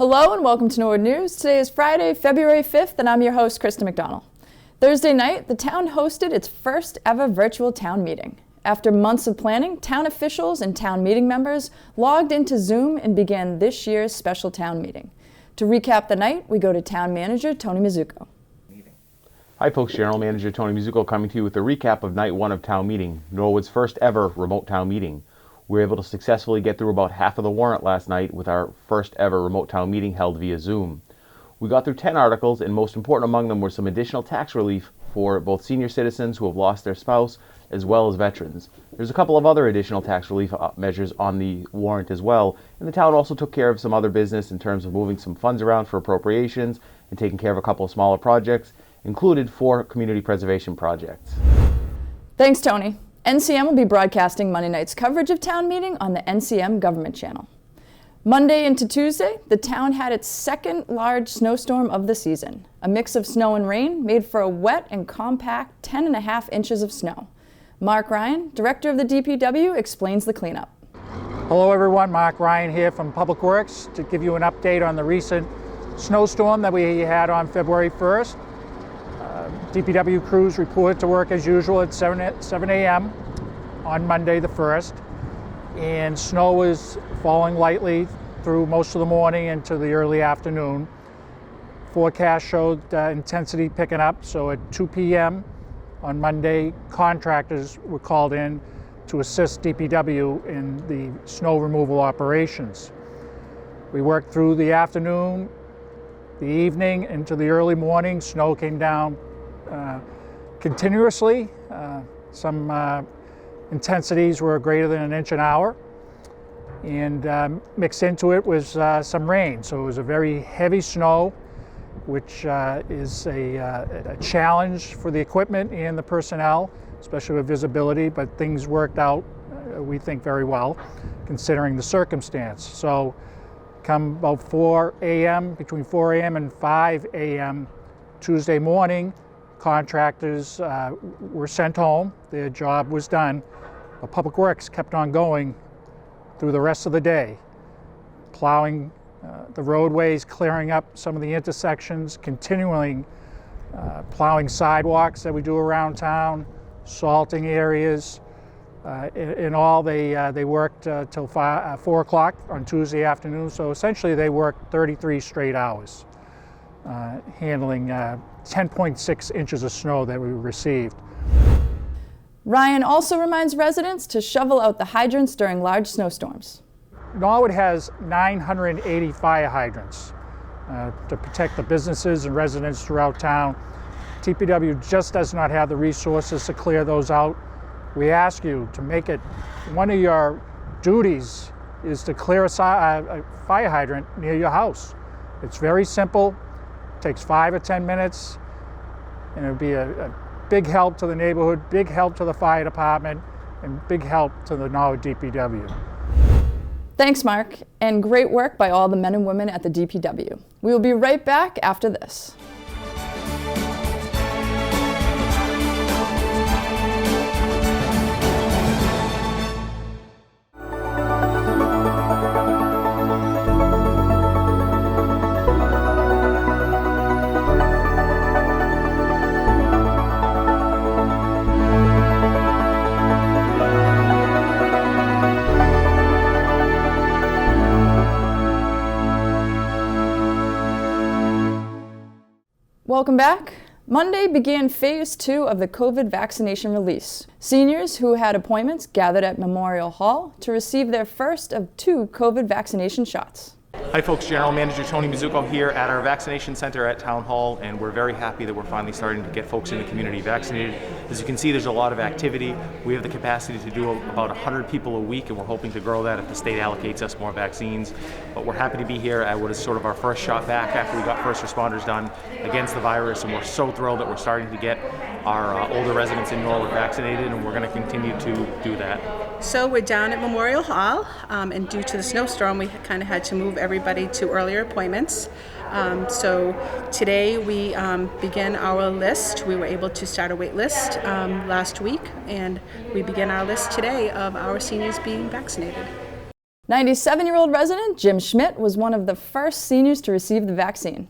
Hello and welcome to Norwood News. Today is Friday, February 5th, and I'm your host, Krista McDonald. Thursday night, the town hosted its first ever virtual town meeting. After months of planning, town officials and town meeting members logged into Zoom and began this year's special town meeting. To recap the night, we go to Town Manager Tony Mizuko. Hi folks, General Manager Tony Mizuko coming to you with a recap of night one of town meeting, Norwood's first ever remote town meeting. We were able to successfully get through about half of the warrant last night with our first ever remote town meeting held via Zoom. We got through 10 articles, and most important among them were some additional tax relief for both senior citizens who have lost their spouse as well as veterans. There's a couple of other additional tax relief measures on the warrant as well, and the town also took care of some other business in terms of moving some funds around for appropriations and taking care of a couple of smaller projects, included 4 community preservation projects. Thanks, Tony. NCM will be broadcasting Monday night's coverage of town meeting on the NCM government channel. Monday into Tuesday, the town had its second large snowstorm of the season. A mix of snow and rain made for a wet and compact 10.5 inches of snow. Mark Ryan, director of the DPW, explains the cleanup. Hello everyone, Mark Ryan here from Public Works to give you an update on the recent snowstorm that we had on February 1st. DPW crews reported to work as usual at 7 a.m. on Monday the 1st, and snow was falling lightly through most of the morning into the early afternoon. Forecast showed intensity picking up, so at 2 p.m. on Monday, contractors were called in to assist DPW in the snow removal operations. We worked through the afternoon, the evening, into the early morning. Snow came down continuously. Some intensities were greater than an inch an hour, and mixed into it was some rain. So it was a very heavy snow, which is a challenge for the equipment and the personnel, especially with visibility, but things worked out, we think, very well, considering the circumstance. So come about 4 a.m., between 4 a.m. and 5 a.m. Tuesday morning, contractors were sent home. Their job was done. But Public Works kept on going through the rest of the day, plowing the roadways, clearing up some of the intersections, continuing plowing sidewalks that we do around town, salting areas. In all, they worked till 4 o'clock on Tuesday afternoon, so essentially they worked 33 straight hours, handling 10.6 inches of snow that we received. Ryan also reminds residents to shovel out the hydrants during large snowstorms. Norwood has 980 fire hydrants to protect the businesses and residents throughout town. TPW just does not have the resources to clear those out. We ask you to make it one of your duties is to clear a fire hydrant near your house. It's very simple, takes 5 or 10 minutes, and it'll be a big help to the neighborhood, big help to the fire department, and big help to the Norwood DPW. Thanks, Mark, and great work by all the men and women at the DPW. We will be right back after this. Welcome back. Monday began phase 2 of the COVID vaccination release. Seniors who had appointments gathered at Memorial Hall to receive their first of 2 COVID vaccination shots. Hi folks, General Manager Tony Mizuko here at our vaccination center at Town Hall, and we're very happy that we're finally starting to get folks in the community vaccinated. As you can see, there's a lot of activity. We have the capacity to do about 100 people a week, and we're hoping to grow that if the state allocates us more vaccines. But we're happy to be here at what is sort of our first shot back after we got first responders done against the virus, and we're so thrilled that we're starting to get our older residents in Norwood vaccinated, and we're going to continue to do that. So we're down at Memorial Hall, and due to the snowstorm, we kind of had to move everybody to earlier appointments. So today we begin our list. We were able to start a wait list last week, and we begin our list today of our seniors being vaccinated. 97-year-old resident Jim Schmidt was one of the first seniors to receive the vaccine.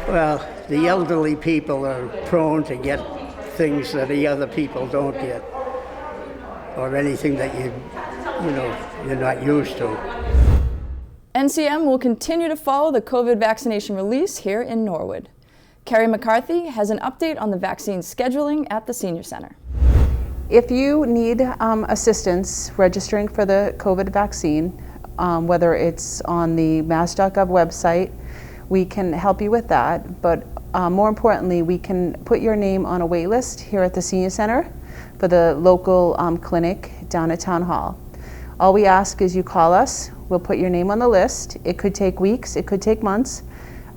Well, the elderly people are prone to get things that the other people don't get, or anything that you're not used to. NCM will continue to follow the COVID vaccination release here in Norwood. Kerry McCarthy has an update on the vaccine scheduling at the Senior Center. If you need assistance registering for the COVID vaccine, whether it's on the mass.gov website, we can help you with that. But more importantly, we can put your name on a wait list here at the Senior Center for the local clinic down at Town Hall. All we ask is you call us. We'll put your name on the list. It could take weeks, it could take months.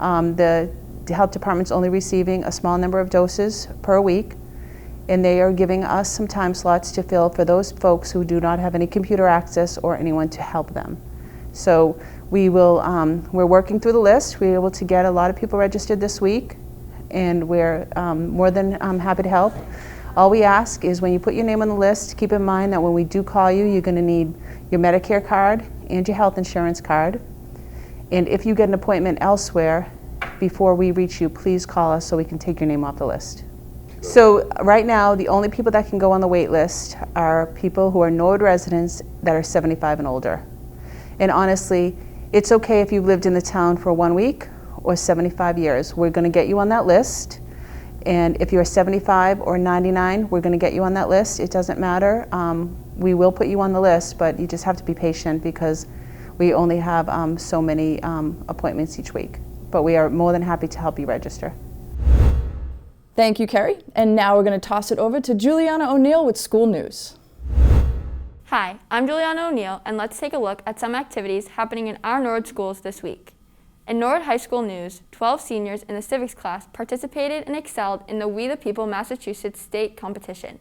The health department's only receiving a small number of doses per week, and they are giving us some time slots to fill for those folks who do not have any computer access or anyone to help them. So we're working through the list. We were able to get a lot of people registered this week, and we're more than happy to help. All we ask is when you put your name on the list, keep in mind that when we do call you, you're going to need your Medicare card and your health insurance card. And if you get an appointment elsewhere, before we reach you, please call us so we can take your name off the list. So right now, the only people that can go on the wait list are people who are Norwood residents that are 75 and older. And honestly, it's okay if you've lived in the town for 1 week or 75 years. We're going to get you on that list. And if you're 75 or 99, we're going to get you on that list. It doesn't matter. We will put you on the list, but you just have to be patient because we only have so many appointments each week. But we are more than happy to help you register. Thank you, Kerry. And now we're going to toss it over to Juliana O'Neill with school news. Hi, I'm Juliana O'Neill, and let's take a look at some activities happening in our Norwood schools this week. In Norwood High School news, 12 seniors in the civics class participated and excelled in the We the People Massachusetts state competition.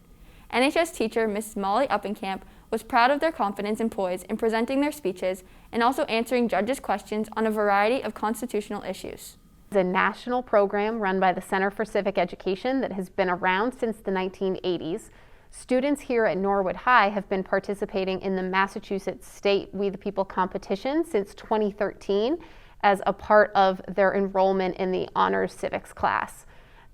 NHS teacher Mrs. Molly Uppenkamp was proud of their confidence and poise in presenting their speeches and also answering judges' questions on a variety of constitutional issues. It's a national program run by the Center for Civic Education that has been around since the 1980s. Students here at Norwood High have been participating in the Massachusetts State We the People competition since 2013 as a part of their enrollment in the Honors Civics class.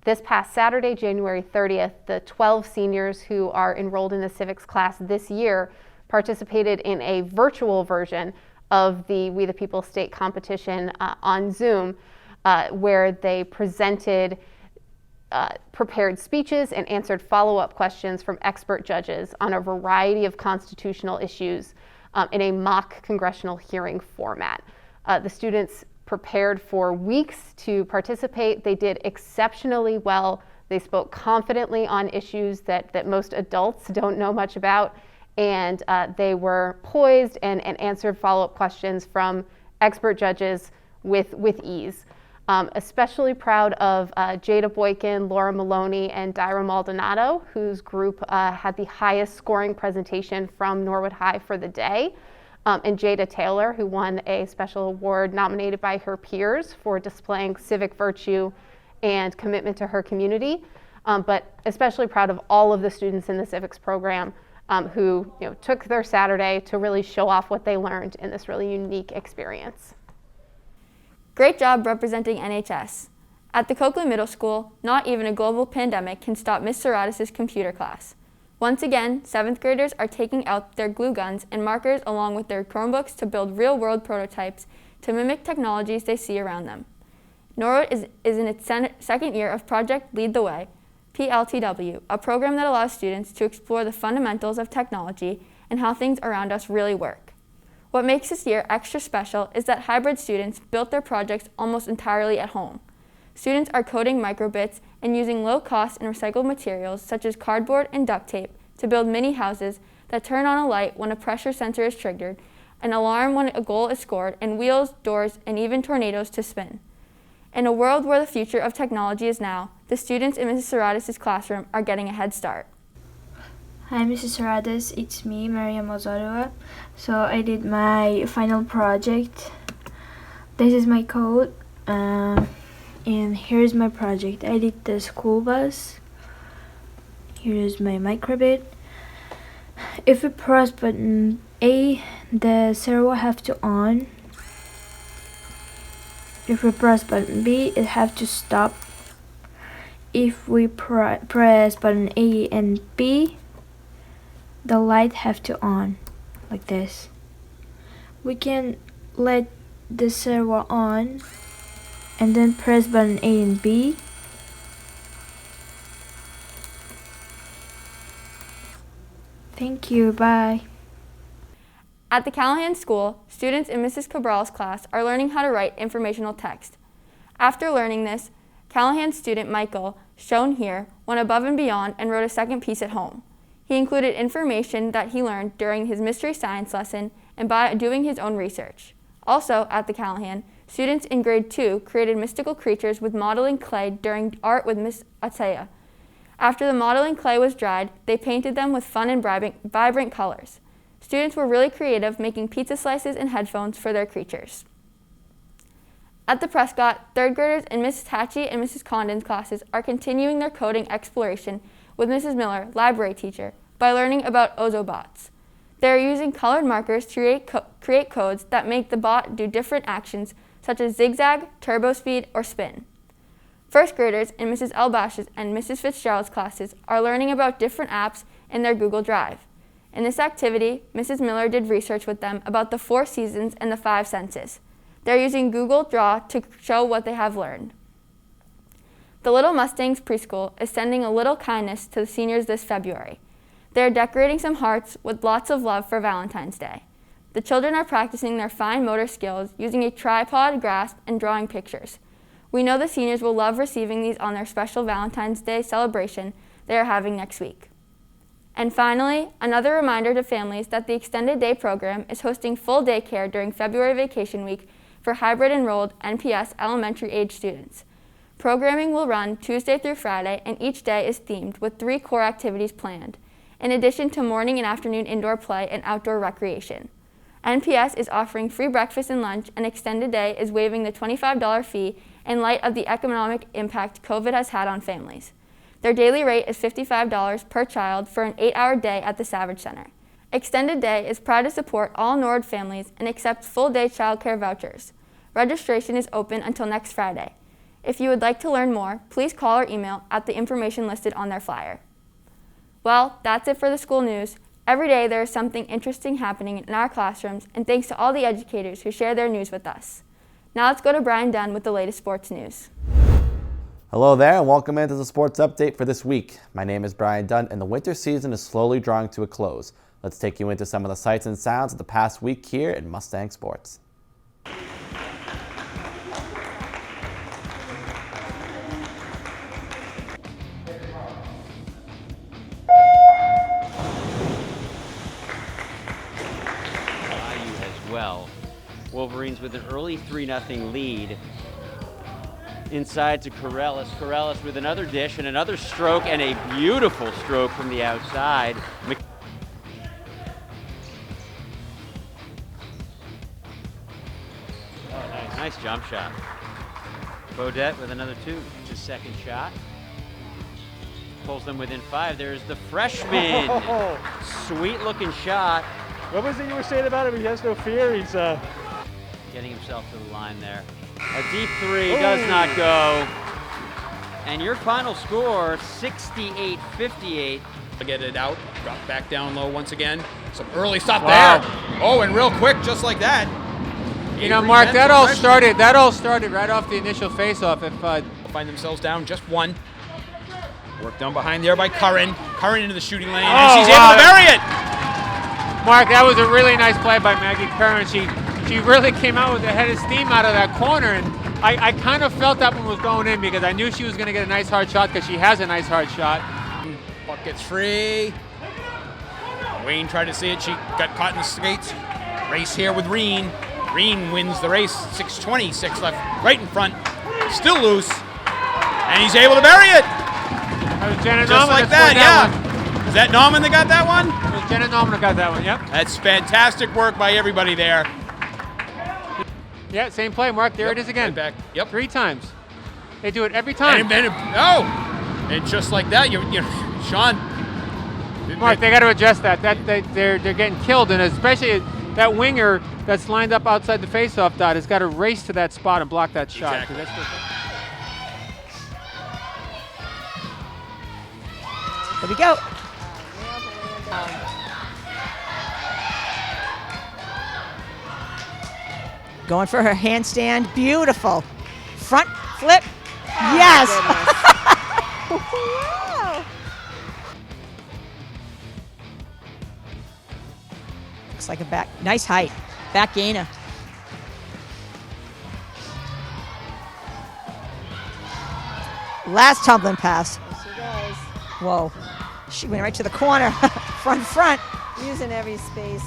This past Saturday, January 30th, the 12 seniors who are enrolled in the civics class this year participated in a virtual version of the We the People State competition on Zoom, where they presented prepared speeches and answered follow-up questions from expert judges on a variety of constitutional issues in a mock congressional hearing format. The students prepared for weeks to participate. They did exceptionally well. They spoke confidently on issues that most adults don't know much about, and they were poised and answered follow-up questions from expert judges with ease. Especially proud of Jada Boykin, Laura Maloney, and Dyra Maldonado, whose group had the highest scoring presentation from Norwood High for the day. And Jada Taylor, who won a special award nominated by her peers for displaying civic virtue and commitment to her community. But especially proud of all of the students in the civics program who took their Saturday to really show off what they learned in this really unique experience. Great job representing NHS. At the Coakley Middle School, not even a global pandemic can stop Ms. Saratis' computer class. Once again, 7th graders are taking out their glue guns and markers along with their Chromebooks to build real-world prototypes to mimic technologies they see around them. Norwood is in its second year of Project Lead the Way, PLTW, a program that allows students to explore the fundamentals of technology and how things around us really work. What makes this year extra special is that hybrid students built their projects almost entirely at home. Students are coding microbits and using low-cost and recycled materials such as cardboard and duct tape to build mini houses that turn on a light when a pressure sensor is triggered, an alarm when a goal is scored, and wheels, doors, and even tornadoes to spin. In a world where the future of technology is now, the students in Mrs. Saratis' classroom are getting a head start. Hi, Mrs. Saratis. It's me, Maria Mozarova. So I did my final project. This is my code, and here's my project. I did the school bus. Here is my microbit. If we press button A, the servo have to on. If we press button B, it have to stop. If we press button A and B, the light have to on, like this. We can let the servo on and then press button A and B. Thank you, bye. At the Callahan School, students in Mrs. Cabral's class are learning how to write informational text. After learning this, Callahan student Michael, shown here, went above and beyond and wrote a second piece at home. He included information that he learned during his mystery science lesson and by doing his own research. Also, at the Callahan, students in grade 2 created mystical creatures with modeling clay during art with Miss Atea. After the modeling clay was dried, they painted them with fun and vibrant colors. Students were really creative, making pizza slices and headphones for their creatures. At the Prescott, third graders in Mrs. Hatchie and Mrs. Condon's classes are continuing their coding exploration with Mrs. Miller, library teacher, by learning about Ozobots. They are using colored markers to create codes that make the bot do different actions such as zigzag, turbo speed, or spin. First graders in Mrs. Elbash's and Mrs. Fitzgerald's classes are learning about different apps in their Google Drive. In this activity, Mrs. Miller did research with them about the 4 seasons and the 5 senses. They're using Google Draw to show what they have learned. The Little Mustangs preschool is sending a little kindness to the seniors this February. They are decorating some hearts with lots of love for Valentine's Day. The children are practicing their fine motor skills using a tripod grasp and drawing pictures. We know the seniors will love receiving these on their special Valentine's Day celebration they are having next week. And finally, another reminder to families that the Extended Day program is hosting full daycare during February vacation week for hybrid enrolled NPS elementary age students. Programming will run Tuesday through Friday, and each day is themed with 3 core activities planned, in addition to morning and afternoon indoor play and outdoor recreation. NPS is offering free breakfast and lunch, and Extended Day is waiving the $25 fee in light of the economic impact COVID has had on families. Their daily rate is $55 per child for an 8-hour day at the Savage Center. Extended Day is proud to support all Norwood families and accepts full-day childcare vouchers. Registration is open until next Friday. If you would like to learn more, please call or email at the information listed on their flyer. Well, that's it for the school news. Every day there is something interesting happening in our classrooms, and thanks to all the educators who share their news with us. Now let's go to Brian Dunn with the latest sports news. Hello there and welcome into the sports update for this week. My name is Brian Dunn and the winter season is slowly drawing to a close. Let's take you into some of the sights and sounds of the past week here in Mustang Sports. As well. Wolverines with an early 3-0 lead. Inside to Corellis. Corellis with another dish and another stroke, and a beautiful stroke from the outside. Oh, nice jump shot. Bodette with another 2. His second shot. Pulls them within 5. There's the freshman. Sweet looking shot. What was it you were saying about him? He has no fear. He's getting himself to the line there. A deep 3 does not go. And your final score, 68-58. Get it out, drop back down low once again. Some early stop there. Oh, and real quick, just like that. You know, Mark, that all started right off the initial face-off. If find themselves down just 1. Work done behind there by Curran. Curran into the shooting lane, and she's able to bury it. Mark, that was a really nice play by Maggie Curran. She really came out with a head of steam out of that corner, and I kind of felt that one was going in because I knew she was going to get a nice hard shot because she has a nice hard shot. Puck gets free. Wayne tried to see it. She got caught in the skates. Race here with Reen. Reen wins the race. 6:20, 6 left, right in front. Still loose, and he's able to bury it. That was Janet just Nauman like that, yeah. Is that Nauman that got that one? It was Janet Nauman that got that one, yep. That's fantastic work by everybody there. Yeah, same play, Mark. There it is again. Right back. Yep. 3 times. They do it every time. And just like that, you Sean. Mark, they got to adjust that. They're getting killed, and especially that winger that's lined up outside the faceoff dot has got to race to that spot and block that shot. Exactly. Here we go. Going for her handstand. Beautiful. Front flip. Yes. Wow. Looks like a back. Nice height. Back gainer. Last tumbling pass. Yes, she does. Whoa. She went right to the corner. front. Using every space.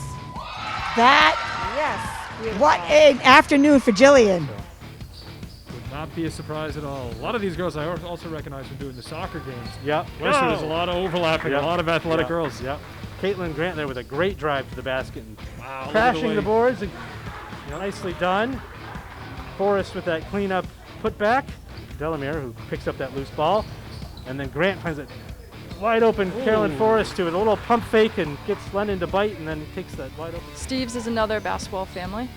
That. Yes. Beautiful. What an afternoon for Jillian. Would not be a surprise at all. A lot of these girls I also recognize from doing the soccer games. Yep. Western, there's a lot of overlapping, Yep. a lot of athletic Yep. girls. Yep. Caitlin Grant there with a great drive to the basket and Wow, crashing the boards. And, nicely done. Forrest with that cleanup putback. Delamere who picks up that loose ball. And then Grant finds it wide open. Carolyn Forrest to it. A little pump fake and gets Lennon to bite and then takes that wide open. Steves is another basketball family.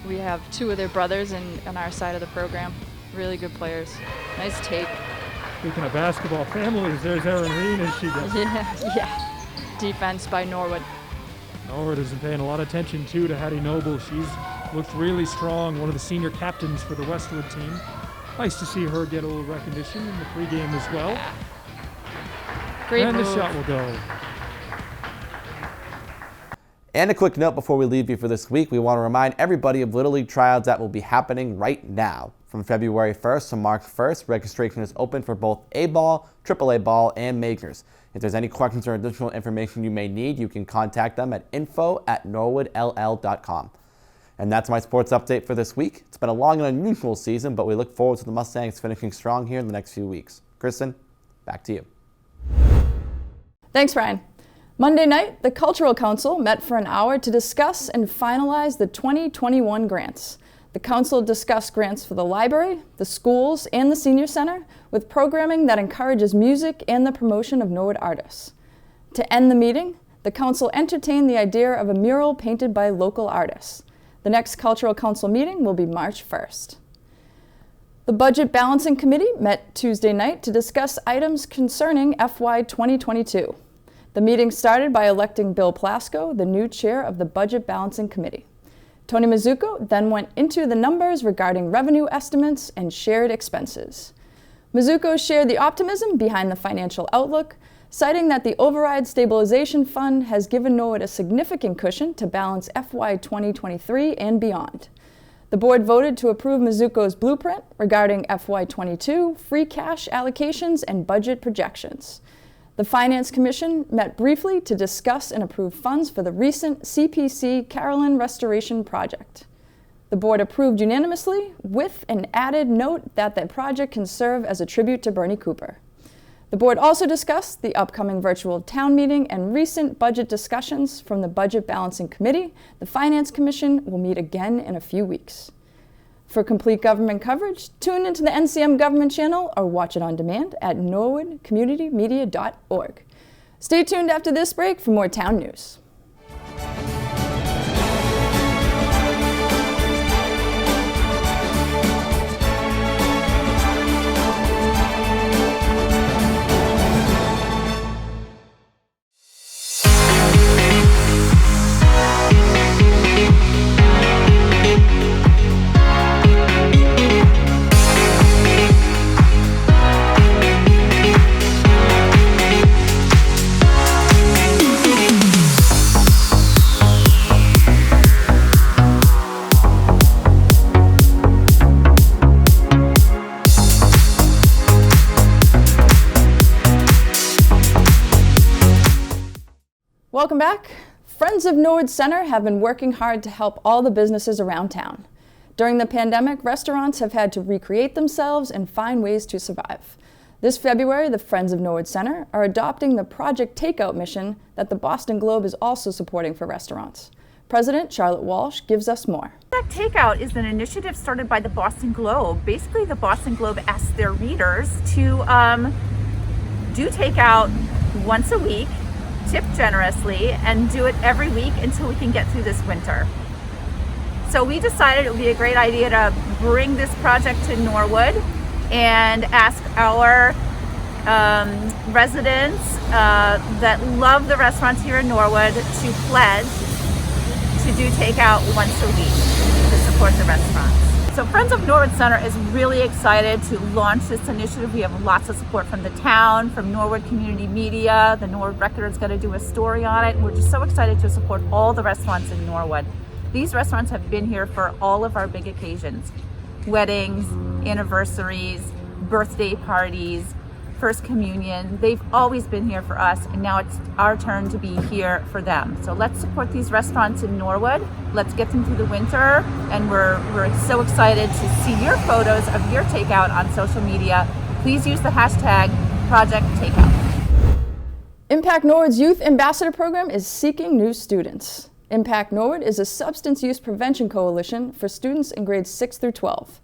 We have two of their brothers on our side of the program. Really good players. Nice take. Speaking of basketball families, there's Erin Reen as she does. Yeah. Defense by Norwood. Norwood has been paying a lot of attention too to Hattie Noble. She's looked really strong, one of the senior captains for the Westwood team. Nice to see her get a little recognition in the pregame as well. Great and move. the shot will go. And a quick note before we leave you for this week, we want to remind everybody of Little League tryouts that will be happening right now. From February 1st to March 1st, registration is open for both A-ball, AAA ball, and majors. If there's any questions or additional information you may need, you can contact them at info@norwoodll.com. And that's my sports update for this week. It's been a long and unusual season, but we look forward to the Mustangs finishing strong here in the next few weeks. Kristen, back to you. Thanks, Ryan. Monday night, the Cultural Council met for an hour to discuss and finalize the 2021 grants. The council discussed grants for the library, the schools, and the senior center, with programming that encourages music and the promotion of Norwood artists. To end the meeting, the council entertained the idea of a mural painted by local artists. The next Cultural Council meeting will be March 1st. The Budget Balancing Committee met Tuesday night to discuss items concerning FY 2022. The meeting started by electing Bill Plasko, the new chair of the Budget Balancing Committee. Tony Mizuko then went into the numbers regarding revenue estimates and shared expenses. Mizuko shared the optimism behind the financial outlook, citing that the Override Stabilization Fund has given Norwood a significant cushion to balance FY 2023 and beyond. The board voted to approve Mizuko's blueprint regarding FY 22 free cash allocations and budget projections. The Finance Commission met briefly to discuss and approve funds for the recent CPC Carolyn Restoration Project. The board approved unanimously with an added note that the project can serve as a tribute to Bernie Cooper. The board also discussed the upcoming virtual town meeting and recent budget discussions from the Budget Balancing Committee. The Finance Commission will meet again in a few weeks. For complete government coverage, tune into the NCM Government Channel or watch it on demand at norwoodcommunitymedia.org. Stay tuned after this break for more town news. Welcome back. Friends of Norwood Center have been working hard to help all the businesses around town. During the pandemic, restaurants have had to recreate themselves and find ways to survive. This February, the Friends of Norwood Center are adopting the Project Takeout mission that the Boston Globe is also supporting for restaurants. President Charlotte Walsh gives us more. Project Takeout is an initiative started by the Boston Globe. Basically, the Boston Globe asks their readers to do takeout once a week tip generously, and do it every week until we can get through this winter. So we decided it would be a great idea to bring this project to Norwood and ask our residents that love the restaurants here in Norwood to pledge to do takeout once a week to support the restaurants. So Friends of Norwood Center is really excited to launch this initiative. We have lots of support from the town, from Norwood Community Media. The Norwood Record is going to do a story on it. We're just so excited to support all the restaurants in Norwood. These restaurants have been here for all of our big occasions: weddings, anniversaries, birthday parties, First Communion. They've always been here for us, and now it's our turn to be here for them. So let's support these restaurants in Norwood. Let's get them through the winter, and we're so excited to see your photos of your takeout on social media. Please use the hashtag Project Takeout. Impact Norwood's Youth Ambassador Program is seeking new students. Impact Norwood is a substance use prevention coalition for students in grades 6 through 12.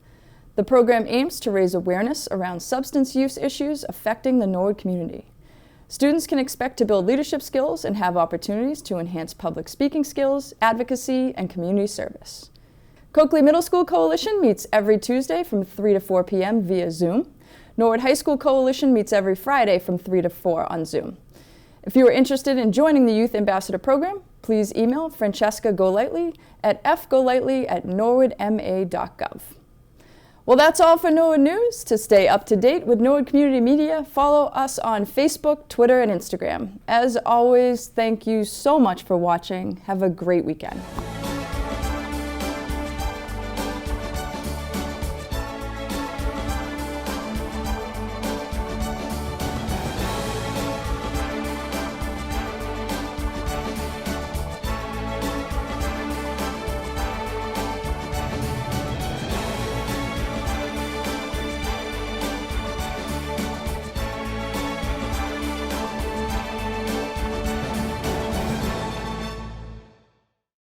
The program aims to raise awareness around substance use issues affecting the Norwood community. Students can expect to build leadership skills and have opportunities to enhance public speaking skills, advocacy, and community service. Coakley Middle School Coalition meets every Tuesday from 3 to 4 p.m. via Zoom. Norwood High School Coalition meets every Friday from 3 to 4 on Zoom. If you are interested in joining the Youth Ambassador Program, please email Francesca Golightly at fgolightly@norwoodma.gov. Well, that's all for Norwood News. To stay up to date with Norwood Community Media, follow us on Facebook, Twitter, and Instagram. As always, thank you so much for watching. Have a great weekend.